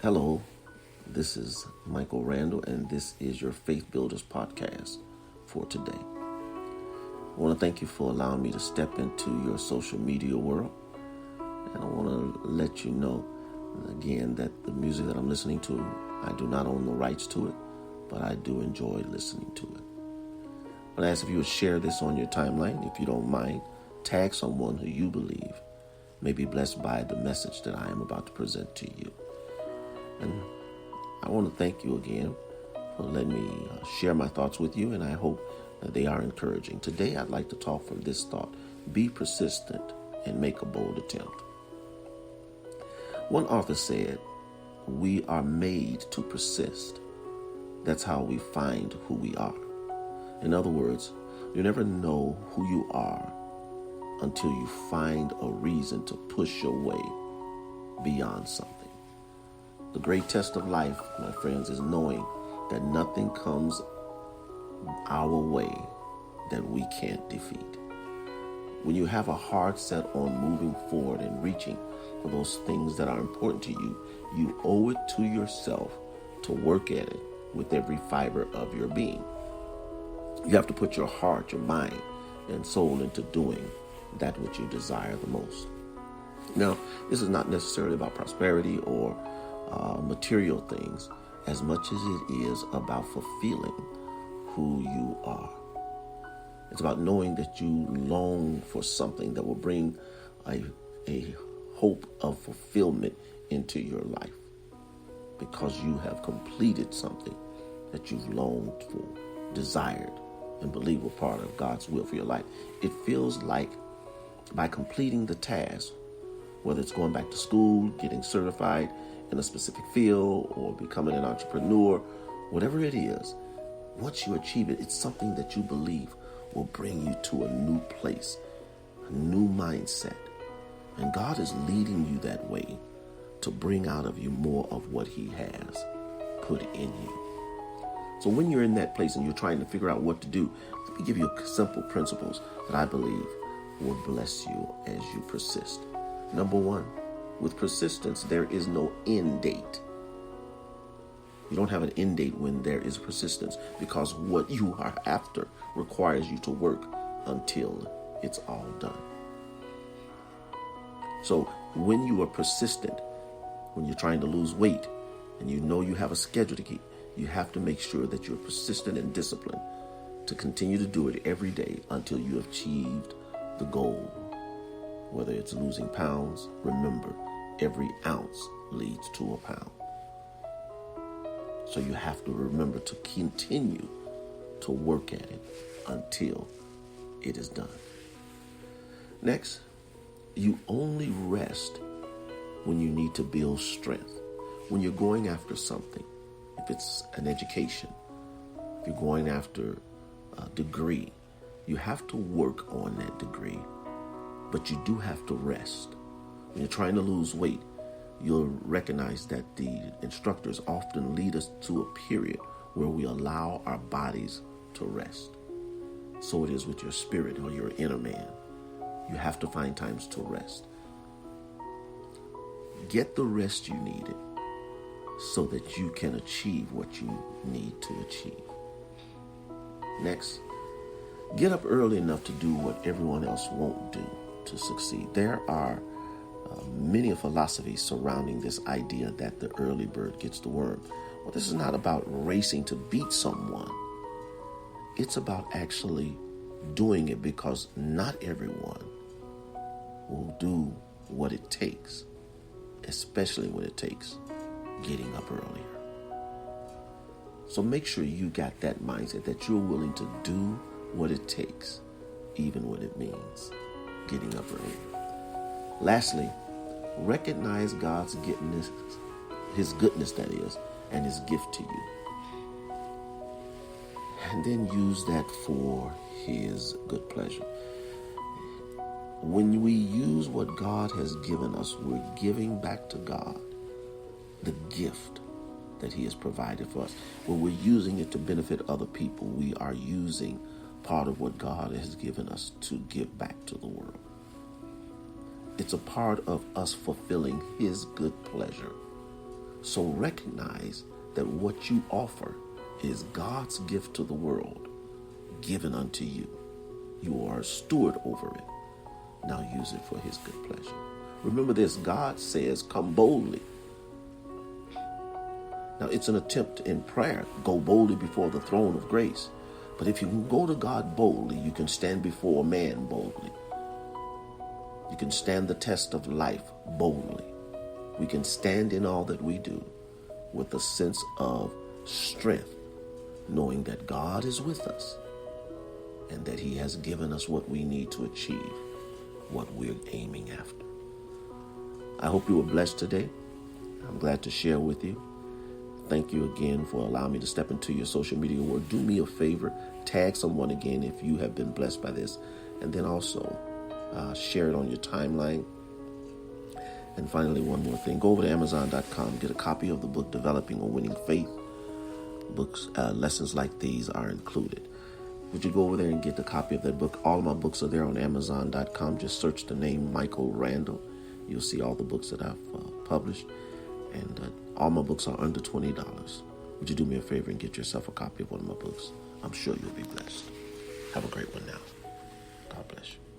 Hello, this is Michael Randle, and this is your Faith Builders podcast for today. I want to thank you for allowing me to step into your social media world, and I want to let you know again that the music that I'm listening to, I do not own the rights to it, but I do enjoy listening to it. But I ask if you would share this on your timeline, if you don't mind, tag someone who you believe may be blessed by the message that I am about to present to you. And I want to thank you again for letting me share my thoughts with you, and I hope that they are encouraging. Today, I'd like to talk from this thought: be persistent and make a bold attempt. One author said, "We are made to persist. That's how we find who we are." In other words, you never know who you are until you find a reason to push your way beyond something. The great test of life, my friends, is knowing that nothing comes our way that we can't defeat. When you have a hard set on moving forward and reaching for those things that are important to you, you owe it to yourself to work at it with every fiber of your being. You have to put your heart, your mind, and soul into doing that which you desire the most. Now, this is not necessarily about prosperity or material things as much as it is about fulfilling who you are. It's about knowing that you long for something that will bring a hope of fulfillment into your life because you have completed something that you've longed for, desired, and believed were part of God's will for your life. It feels like by completing the task, whether it's going back to school, getting certified in a specific field, or becoming an entrepreneur, whatever it is, once you achieve it, it's something that you believe will bring you to a new place, a new mindset. And God is leading you that way to bring out of you more of what He has put in you. So when you're in that place and you're trying to figure out what to do, let me give you simple principles that I believe will bless you as you persist. Number one, with persistence, there is no end date. You don't have an end date when there is persistence, because what you are after requires you to work until it's all done. So when you are persistent, when you're trying to lose weight and you know you have a schedule to keep, you have to make sure that you're persistent and disciplined to continue to do it every day until you have achieved the goal. Whether it's losing pounds, remember, every ounce leads to a pound. So you have to remember to continue to work at it until it is done. Next, you only rest when you need to build strength. When you're going after something, if it's an education, if you're going after a degree, you have to work on that degree, but you do have to rest. When you're trying to lose weight, you'll recognize that the instructors often lead us to a period where we allow our bodies to rest. So it is with your spirit or your inner man. You have to find times to rest. Get the rest you needed so that you can achieve what you need to achieve. Next, get up early enough to do what everyone else won't do to succeed. There are many philosophies surrounding this idea that the early bird gets the worm. Well, this is not about racing to beat someone. It's about actually doing it, because not everyone will do what it takes, especially when it takes getting up earlier. So make sure you got that mindset that you're willing to do what it takes, even when it means getting up earlier. Lastly, recognize God's goodness, His goodness, that is, and His gift to you. And then use that for His good pleasure. When we use what God has given us, we're giving back to God the gift that He has provided for us. When we're using it to benefit other people, we are using part of what God has given us to give back to the world. It's a part of us fulfilling His good pleasure So recognize that what you offer is God's gift to the world, given unto you. You are a steward over it. Now use it for his good pleasure. Remember this, God says, come boldly. Now it's an attempt in prayer, go boldly before the throne of grace. But if you can go to God boldly, you can stand before man boldly. You can stand the test of life boldly. We can stand in all that we do with a sense of strength, knowing that God is with us and that he has given us what we need to achieve what we're aiming after. I hope you were blessed today. I'm glad to share with you. Thank you again for allowing me to step into your social media world. Do me a favor, tag someone again if you have been blessed by this, and then also share it on your timeline. And finally, one more thing. Go over to Amazon.com, get a copy of the book, Developing a Winning Faith. Books, lessons like these are included. Would you go over there and get a copy of that book? All of my books are there on Amazon.com. Just search the name Michael Randle. You'll see all the books that I've published. And all my books are under $20. Would you do me a favor and get yourself a copy of one of my books? I'm sure you'll be blessed. Have a great one now. God bless you.